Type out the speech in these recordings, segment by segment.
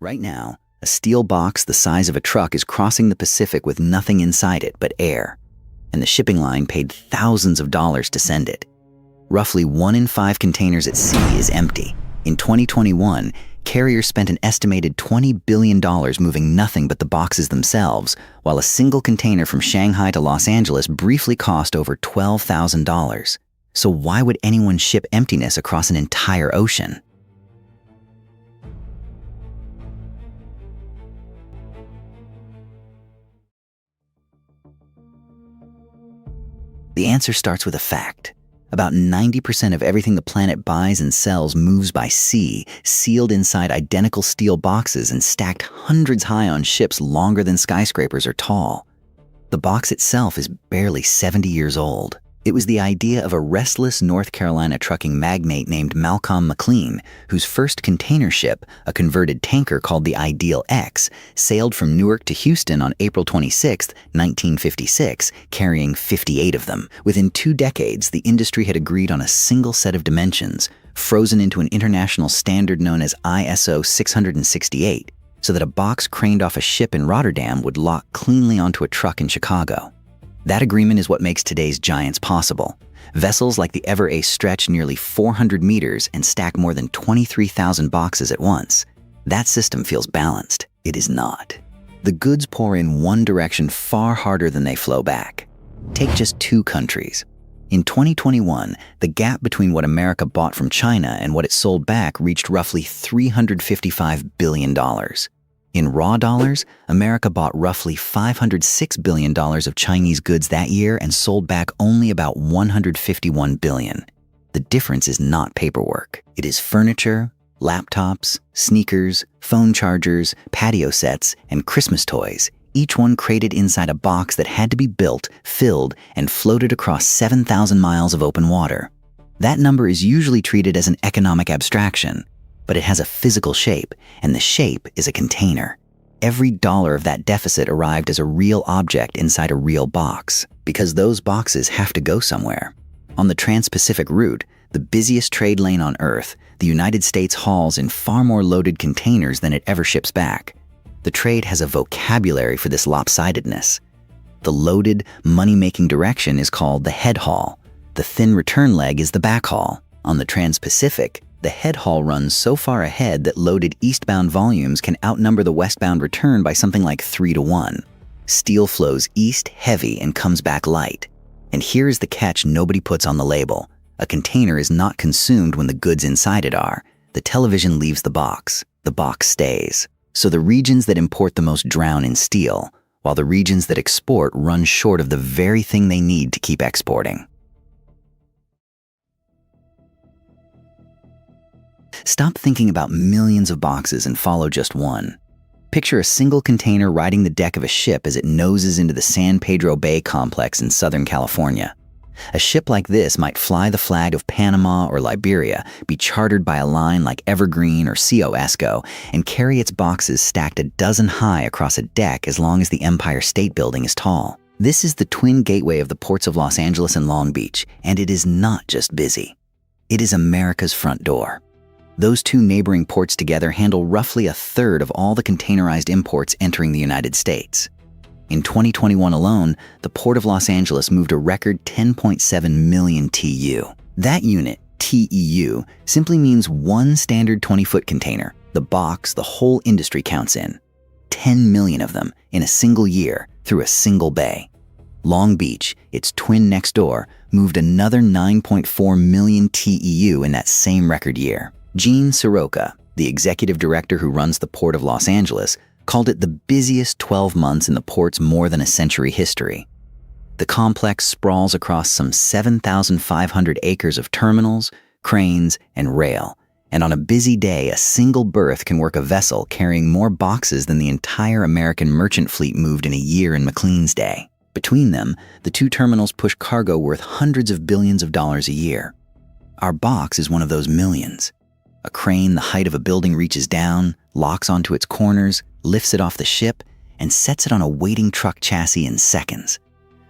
Right now, a steel box the size of a truck is crossing the Pacific with nothing inside it but air, and the shipping line paid thousands of dollars to send it. Roughly 1 in 5 containers at sea is empty. In 2021, carriers spent an estimated $20 billion moving nothing but the boxes themselves, while a single container from Shanghai to Los Angeles briefly cost over $12,000. So why would anyone ship emptiness across an entire ocean? The answer starts with a fact. About 90% of everything the planet buys and sells moves by sea, sealed inside identical steel boxes and stacked hundreds high on ships longer than skyscrapers are tall. The box itself is barely 70 years old. It was the idea of a restless North Carolina trucking magnate named Malcolm McLean, whose first container ship, a converted tanker called the Ideal X, sailed from Newark to Houston on April 26, 1956, carrying 58 of them. Within 2 decades, the industry had agreed on a single set of dimensions, frozen into an international standard known as ISO 668, so that a box craned off a ship in Rotterdam would lock cleanly onto a truck in Chicago. That agreement is what makes today's giants possible. Vessels like the Ever Ace stretch nearly 400 meters and stack more than 23,000 boxes at once. That system feels balanced. It is not. The goods pour in one direction far harder than they flow back. Take just 2 countries. In 2021, the gap between what America bought from China and what it sold back reached roughly $355 billion. In raw dollars, America bought roughly $506 billion of Chinese goods that year and sold back only about $151 billion. The difference is not paperwork. It is furniture, laptops, sneakers, phone chargers, patio sets, and Christmas toys, each one crated inside a box that had to be built, filled, and floated across 7,000 miles of open water. That number is usually treated as an economic abstraction, but it has a physical shape, and the shape is a container. Every dollar of that deficit arrived as a real object inside a real box, because those boxes have to go somewhere. On the Trans-Pacific route, the busiest trade lane on Earth, the United States hauls in far more loaded containers than it ever ships back. The trade has a vocabulary for this lopsidedness. The loaded, money-making direction is called the head haul. The thin return leg is the back haul. On the Trans-Pacific, the head haul runs so far ahead that loaded eastbound volumes can outnumber the westbound return by something like 3 to 1. Steel flows east heavy and comes back light. And here's the catch nobody puts on the label. A container is not consumed when the goods inside it are. The television leaves the box stays. So the regions that import the most drown in steel, while the regions that export run short of the very thing they need to keep exporting. Stop thinking about millions of boxes and follow just one. Picture a single container riding the deck of a ship as it noses into the San Pedro Bay complex in Southern California. A ship like this might fly the flag of Panama or Liberia, be chartered by a line like Evergreen or CO Esco, and carry its boxes stacked a dozen high across a deck as long as the Empire State Building is tall. This is the twin gateway of the ports of Los Angeles and Long Beach, and it is not just busy. It is America's front door. Those 2 neighboring ports together handle roughly a third of all the containerized imports entering the United States. In 2021 alone, the Port of Los Angeles moved a record 10.7 million TEU. That unit, TEU, simply means one standard 20-foot container, the box the whole industry counts in. 10 million of them in a single year through a single bay. Long Beach, its twin next door, moved another 9.4 million TEU in that same record year. Gene Soroka, the executive director who runs the Port of Los Angeles, called it the busiest 12 months in the port's more than a century history. The complex sprawls across some 7,500 acres of terminals, cranes, and rail, and on a busy day, a single berth can work a vessel carrying more boxes than the entire American merchant fleet moved in a year in McLean's day. Between them, the 2 terminals push cargo worth hundreds of billions of dollars a year. Our box is one of those millions. A crane the height of a building reaches down, locks onto its corners, lifts it off the ship, and sets it on a waiting truck chassis in seconds.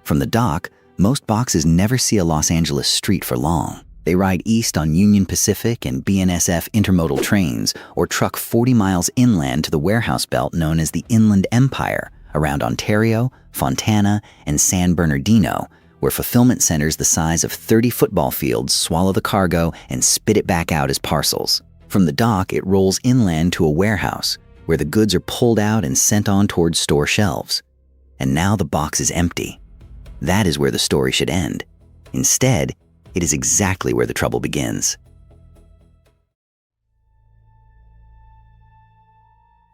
From the dock, most boxes never see a Los Angeles street for long. They ride east on Union Pacific and BNSF intermodal trains or truck 40 miles inland to the warehouse belt known as the Inland Empire around Ontario, Fontana, and San Bernardino, where fulfillment centers the size of 30 football fields swallow the cargo and spit it back out as parcels. From the dock, it rolls inland to a warehouse, where the goods are pulled out and sent on towards store shelves. And now the box is empty. That is where the story should end. Instead, it is exactly where the trouble begins.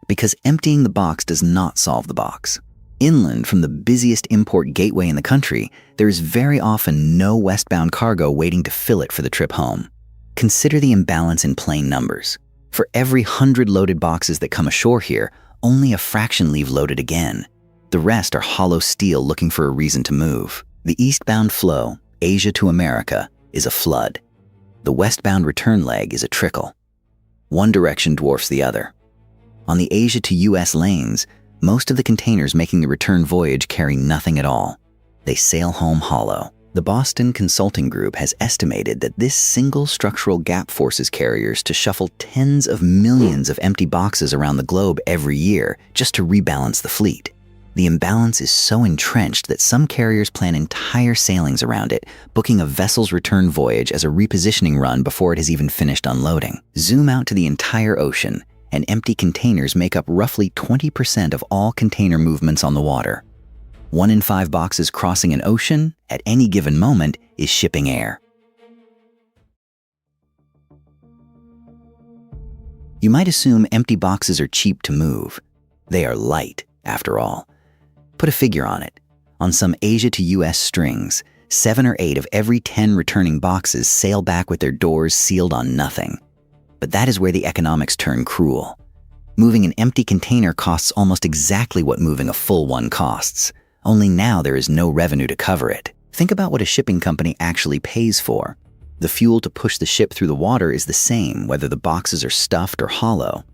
Because emptying the box does not solve the box. Inland from the busiest import gateway in the country, there is very often no westbound cargo waiting to fill it for the trip home. Consider the imbalance in plain numbers. For every 100 loaded boxes that come ashore here, only a fraction leave loaded again. The rest are hollow steel looking for a reason to move. The eastbound flow, Asia to America, is a flood. The westbound return leg is a trickle. One direction dwarfs the other. On the Asia to US lanes, most of the containers making the return voyage carry nothing at all. They sail home hollow. The Boston Consulting Group has estimated that this single structural gap forces carriers to shuffle tens of millions of empty boxes around the globe every year just to rebalance the fleet. The imbalance is so entrenched that some carriers plan entire sailings around it, booking a vessel's return voyage as a repositioning run before it has even finished unloading. Zoom out to the entire ocean, and empty containers make up roughly 20% of all container movements on the water. 1 in 5 boxes crossing an ocean at any given moment is shipping air. You might assume empty boxes are cheap to move. They are light, after all. Put a figure on it. On some Asia to US strings, 7 or 8 of every 10 returning boxes sail back with their doors sealed on nothing. But that is where the economics turn cruel. Moving an empty container costs almost exactly what moving a full one costs. Only now there is no revenue to cover it. Think about what a shipping company actually pays for. The fuel to push the ship through the water is the same whether the boxes are stuffed or hollow.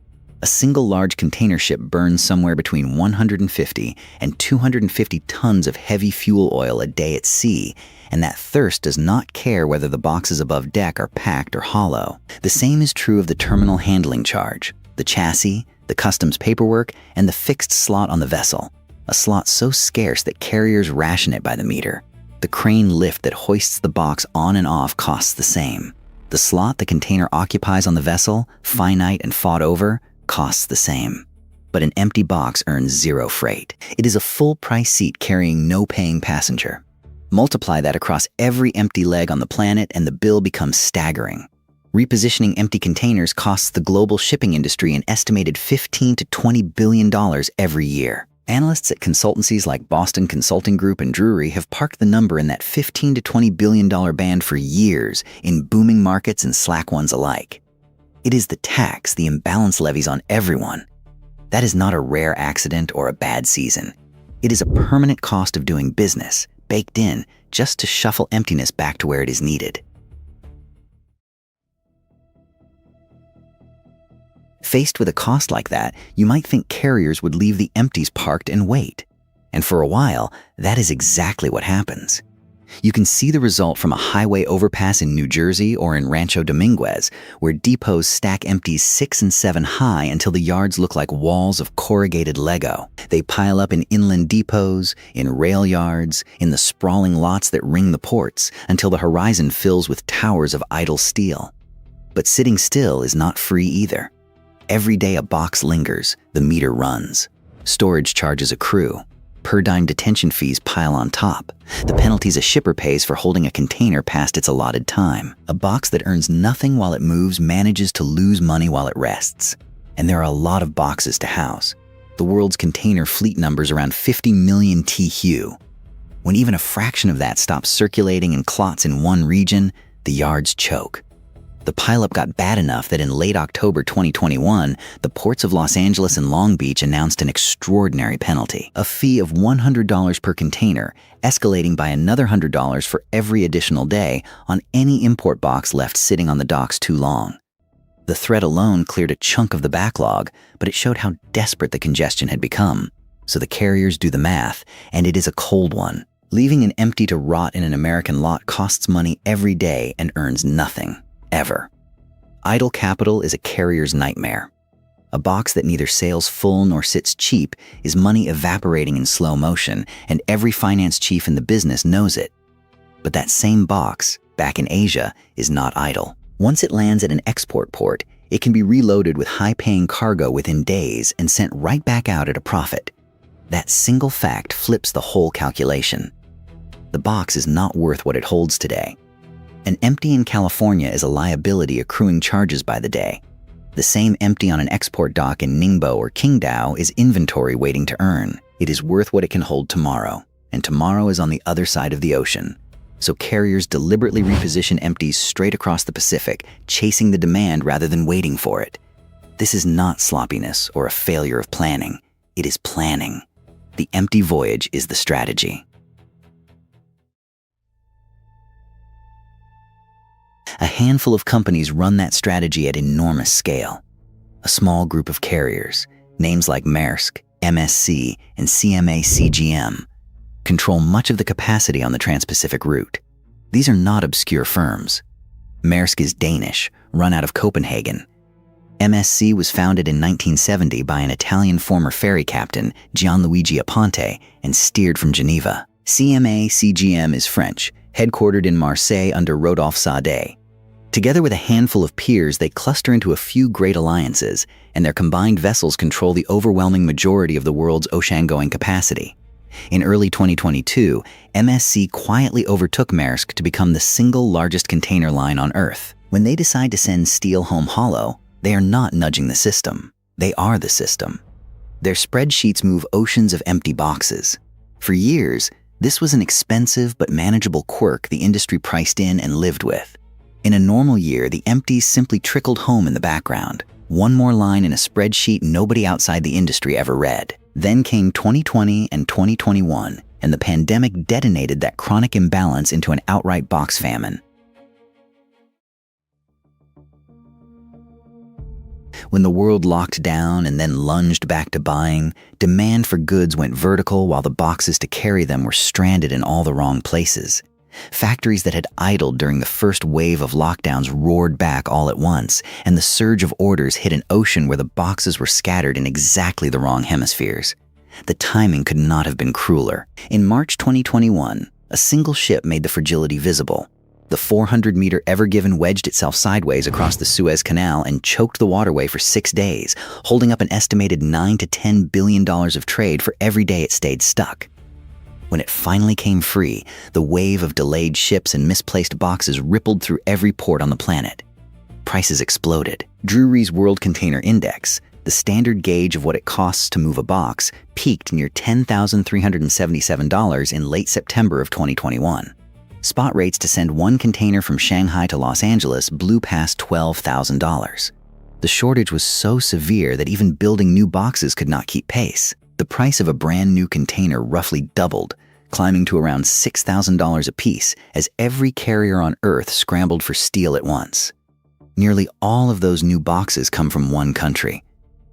A single large container ship burns somewhere between 150 and 250 tons of heavy fuel oil a day at sea, and that thirst does not care whether the boxes above deck are packed or hollow. The same is true of the terminal handling charge, the chassis, the customs paperwork, and the fixed slot on the vessel, a slot so scarce that carriers ration it by the meter. The crane lift that hoists the box on and off costs the same. The slot the container occupies on the vessel, finite and fought over, costs the same. But an empty box earns zero freight. It is a full-price seat carrying no paying passenger. Multiply that across every empty leg on the planet and the bill becomes staggering. Repositioning empty containers costs the global shipping industry an estimated $15 to $20 billion every year. Analysts at consultancies like Boston Consulting Group and Drury have parked the number in that $15 to $20 billion band for years in booming markets and slack ones alike. It is the tax the imbalance levies on everyone. That is not a rare accident or a bad season. It is a permanent cost of doing business, baked in just to shuffle emptiness back to where it is needed. Faced with a cost like that, you might think carriers would leave the empties parked and wait. And for a while, that is exactly what happens. You can see the result from a highway overpass in New Jersey or in Rancho Dominguez, where depots stack empties 6 and 7 high until the yards look like walls of corrugated Lego. They pile up in inland depots, in rail yards, in the sprawling lots that ring the ports, until the horizon fills with towers of idle steel. But sitting still is not free either. Every day a box lingers, the meter runs. Storage charges accrue. Per dime detention fees pile on top. The penalties a shipper pays for holding a container past its allotted time. A box that earns nothing while it moves manages to lose money while it rests. And there are a lot of boxes to house. The world's container fleet numbers around 50 million TEU. When even a fraction of that stops circulating in clots in one region, the yards choke. The pileup got bad enough that in late October 2021, the ports of Los Angeles and Long Beach announced an extraordinary penalty, a fee of $100 per container, escalating by another $100 for every additional day on any import box left sitting on the docks too long. The threat alone cleared a chunk of the backlog, but it showed how desperate the congestion had become. So the carriers do the math, and it is a cold one. Leaving an empty to rot in an American lot costs money every day and earns nothing, ever. Idle capital is a carrier's nightmare. A box that neither sails full nor sits cheap is money evaporating in slow motion, and every finance chief in the business knows it. But that same box, back in Asia, is not idle. Once it lands at an export port, it can be reloaded with high-paying cargo within days and sent right back out at a profit. That single fact flips the whole calculation. The box is not worth what it holds today. An empty in California is a liability accruing charges by the day. The same empty on an export dock in Ningbo or Qingdao is inventory waiting to earn. It is worth what it can hold tomorrow, and tomorrow is on the other side of the ocean. So carriers deliberately reposition empties straight across the Pacific, chasing the demand rather than waiting for it. This is not sloppiness or a failure of planning. It is planning. The empty voyage is the strategy. A handful of companies run that strategy at enormous scale. A small group of carriers, names like Maersk, MSC, and CMA CGM, control much of the capacity on the Trans-Pacific route. These are not obscure firms. Maersk is Danish, run out of Copenhagen. MSC was founded in 1970 by an Italian former ferry captain, Gianluigi Aponte, and steered from Geneva. CMA CGM is French, headquartered in Marseille under Rodolphe Sade. Together with a handful of peers, they cluster into a few great alliances, and their combined vessels control the overwhelming majority of the world's ocean-going capacity. In early 2022, MSC quietly overtook Maersk to become the single largest container line on Earth. When they decide to send steel home hollow, they are not nudging the system. They are the system. Their spreadsheets move oceans of empty boxes. For years, this was an expensive but manageable quirk the industry priced in and lived with. In a normal year, the empties simply trickled home in the background. One more line in a spreadsheet nobody outside the industry ever read. Then came 2020 and 2021, and the pandemic detonated that chronic imbalance into an outright box famine. When the world locked down and then lunged back to buying, demand for goods went vertical while the boxes to carry them were stranded in all the wrong places. Factories that had idled during the first wave of lockdowns roared back all at once, and the surge of orders hit an ocean where the boxes were scattered in exactly the wrong hemispheres. The timing could not have been crueler. In March 2021, a single ship made the fragility visible. The 400-meter Ever Given wedged itself sideways across the Suez Canal and choked the waterway for 6 days, holding up an estimated $9 to $10 billion of trade for every day it stayed stuck. When it finally came free, the wave of delayed ships and misplaced boxes rippled through every port on the planet. Prices exploded. Drewry's World Container Index, the standard gauge of what it costs to move a box, peaked near $10,377 in late September of 2021. Spot rates to send one container from Shanghai to Los Angeles blew past $12,000. The shortage was so severe that even building new boxes could not keep pace. The price of a brand new container roughly doubled, climbing to around $6,000 apiece as every carrier on Earth scrambled for steel at once. Nearly all of those new boxes come from one country.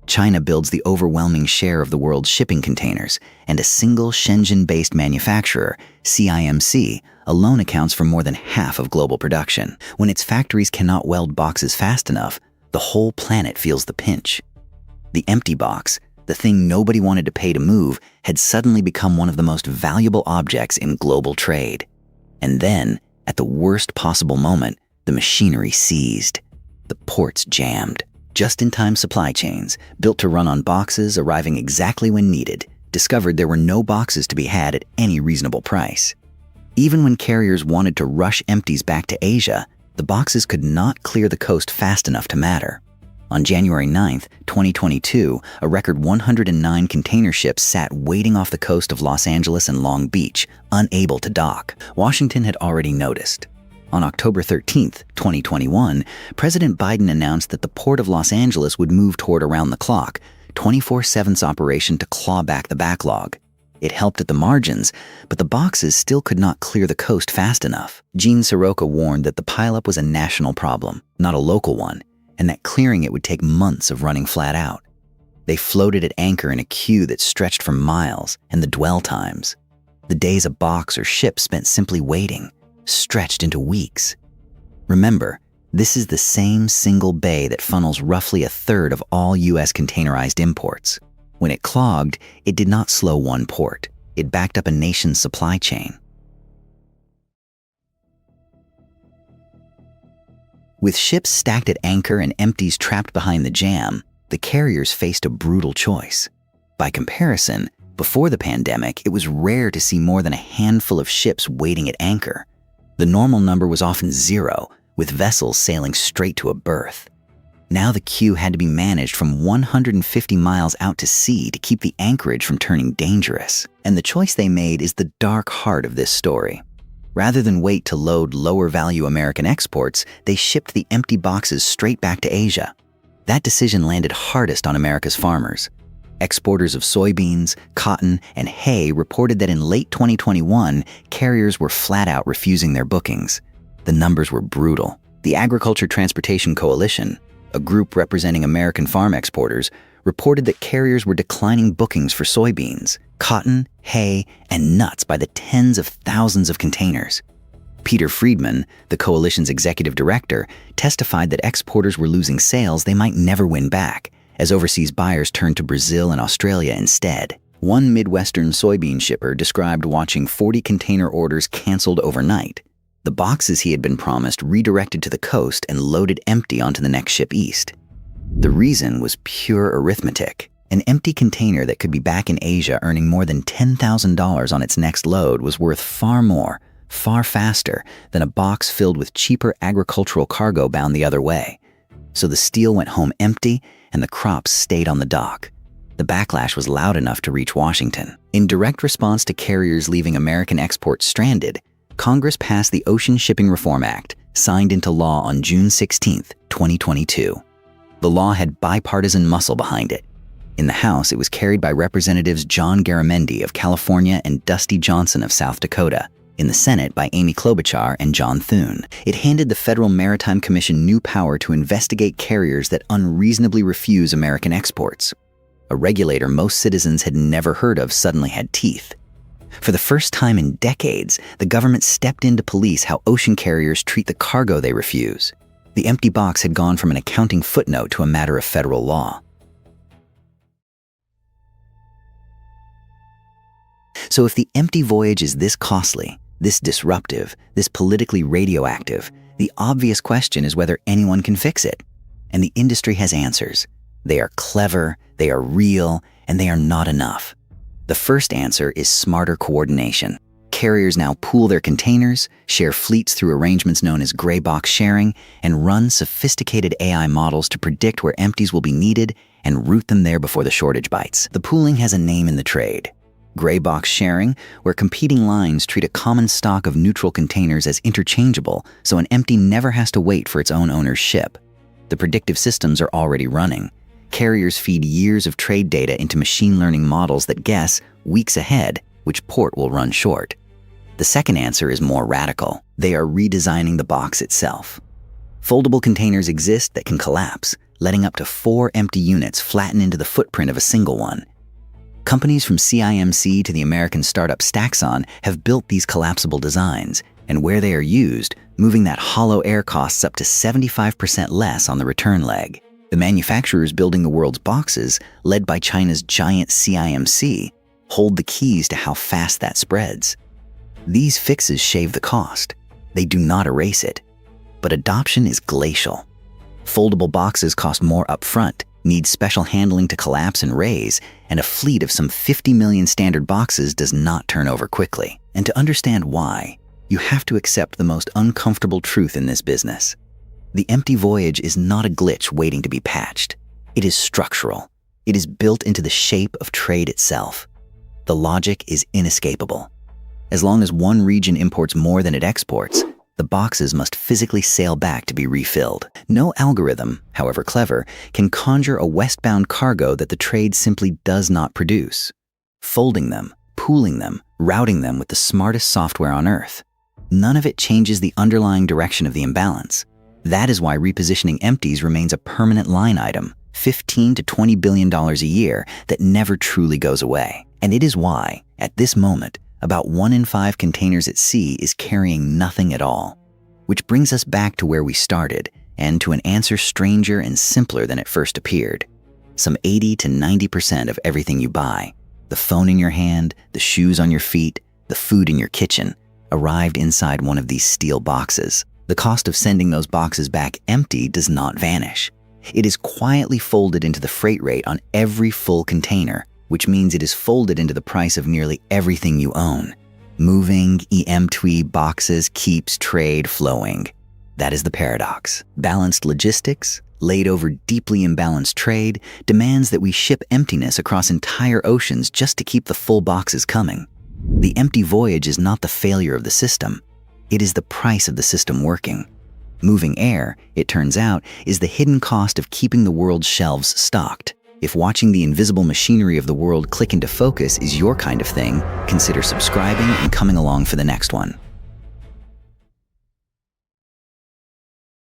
China builds the overwhelming share of the world's shipping containers, and a single Shenzhen-based manufacturer, CIMC, alone accounts for more than half of global production. When its factories cannot weld boxes fast enough, the whole planet feels the pinch. The empty box, the thing nobody wanted to pay to move, had suddenly become one of the most valuable objects in global trade. And then, at the worst possible moment, the machinery seized. The ports jammed. Just-in-time supply chains, built to run on boxes arriving exactly when needed, discovered there were no boxes to be had at any reasonable price. Even when carriers wanted to rush empties back to Asia, the boxes could not clear the coast fast enough to matter. On January 9, 2022, a record 109 container ships sat waiting off the coast of Los Angeles and Long Beach, unable to dock. Washington had already noticed. On October 13, 2021, President Biden announced that the Port of Los Angeles would move toward around-the-clock, 24/7 operation to claw back the backlog. It helped at the margins, but the boxes still could not clear the coast fast enough. Gene Soroka warned that the pileup was a national problem, not a local one, and that clearing it would take months of running flat out. They floated at anchor in a queue that stretched for miles, and the dwell times. The days a box or ship spent simply waiting stretched into weeks. Remember, this is the same single bay that funnels roughly a third of all U.S. containerized imports. When it clogged, it did not slow one port. It backed up a nation's supply chain. With ships stacked at anchor and empties trapped behind the jam, the carriers faced a brutal choice. By comparison, before the pandemic, it was rare to see more than a handful of ships waiting at anchor. The normal number was often 0, with vessels sailing straight to a berth. Now the queue had to be managed from 150 miles out to sea to keep the anchorage from turning dangerous. And the choice they made is the dark heart of this story. Rather than wait to load lower-value American exports, they shipped the empty boxes straight back to Asia. That decision landed hardest on America's farmers. Exporters of soybeans, cotton, and hay reported that in late 2021, carriers were flat out refusing their bookings. The numbers were brutal. The Agriculture Transportation Coalition, a group representing American farm exporters, reported that carriers were declining bookings for soybeans, cotton, hay, and nuts by the tens of thousands of containers. Peter Friedman, the coalition's executive director, testified that exporters were losing sales they might never win back, as overseas buyers turned to Brazil and Australia instead. One Midwestern soybean shipper described watching 40 container orders canceled overnight. The boxes he had been promised redirected to the coast and loaded empty onto the next ship east. The reason was pure arithmetic. An empty container that could be back in Asia earning more than $10,000 on its next load was worth far more, far faster, than a box filled with cheaper agricultural cargo bound the other way. So the steel went home empty and the crops stayed on the dock. The backlash was loud enough to reach Washington. In direct response to carriers leaving American exports stranded, Congress passed the Ocean Shipping Reform Act, signed into law on June 16, 2022. The law had bipartisan muscle behind it. In the House, it was carried by Representatives John Garamendi of California and Dusty Johnson of South Dakota. In the Senate by Amy Klobuchar and John Thune. It handed the Federal Maritime Commission new power to investigate carriers that unreasonably refuse American exports. A regulator most citizens had never heard of suddenly had teeth. For the first time in decades, the government stepped in to police how ocean carriers treat the cargo they refuse. The empty box had gone from an accounting footnote to a matter of federal law. So if the empty voyage is this costly, this disruptive, this politically radioactive, the obvious question is whether anyone can fix it. And the industry has answers. They are clever, they are real, and they are not enough. The first answer is smarter coordination. Carriers now pool their containers, share fleets through arrangements known as gray box sharing, and run sophisticated AI models to predict where empties will be needed and route them there before the shortage bites. The pooling has a name in the trade. Gray box sharing, where competing lines treat a common stock of neutral containers as interchangeable, so an empty never has to wait for its own owner's ship. The predictive systems are already running. Carriers feed years of trade data into machine learning models that guess, weeks ahead, which port will run short. The second answer is more radical. They are redesigning the box itself. Foldable containers exist that can collapse, letting up to 4 empty units flatten into the footprint of a single one. Companies from CIMC to the American startup Staxon have built these collapsible designs, and where they are used, moving that hollow air costs up to 75% less on the return leg. The manufacturers building the world's boxes, led by China's giant CIMC, hold the keys to how fast that spreads. These fixes shave the cost. They do not erase it. But adoption is glacial. Foldable boxes cost more upfront, need special handling to collapse and raise, and a fleet of some 50 million standard boxes does not turn over quickly. And to understand why, you have to accept the most uncomfortable truth in this business. The empty voyage is not a glitch waiting to be patched. It is structural. It is built into the shape of trade itself. The logic is inescapable. As long as one region imports more than it exports, the boxes must physically sail back to be refilled. No algorithm, however clever, can conjure a westbound cargo that the trade simply does not produce. Folding them, pooling them, routing them with the smartest software on Earth. None of it changes the underlying direction of the imbalance. That is why repositioning empties remains a permanent line item, $15 to $20 billion a year, that never truly goes away. And it is why, at this moment, About 1 in 5 containers at sea is carrying nothing at all. Which brings us back to where we started, and to an answer stranger and simpler than it first appeared. Some 80 to 90% of everything you buy, the phone in your hand, the shoes on your feet, the food in your kitchen, arrived inside one of these steel boxes. The cost of sending those boxes back empty does not vanish. It is quietly folded into the freight rate on every full container, which means it is folded into the price of nearly everything you own. Moving, empty boxes keeps trade flowing. That is the paradox. Balanced logistics, laid over deeply imbalanced trade, demands that we ship emptiness across entire oceans just to keep the full boxes coming. The empty voyage is not the failure of the system. It is the price of the system working. Moving air, it turns out, is the hidden cost of keeping the world's shelves stocked. If watching the invisible machinery of the world click into focus is your kind of thing, consider subscribing and coming along for the next one.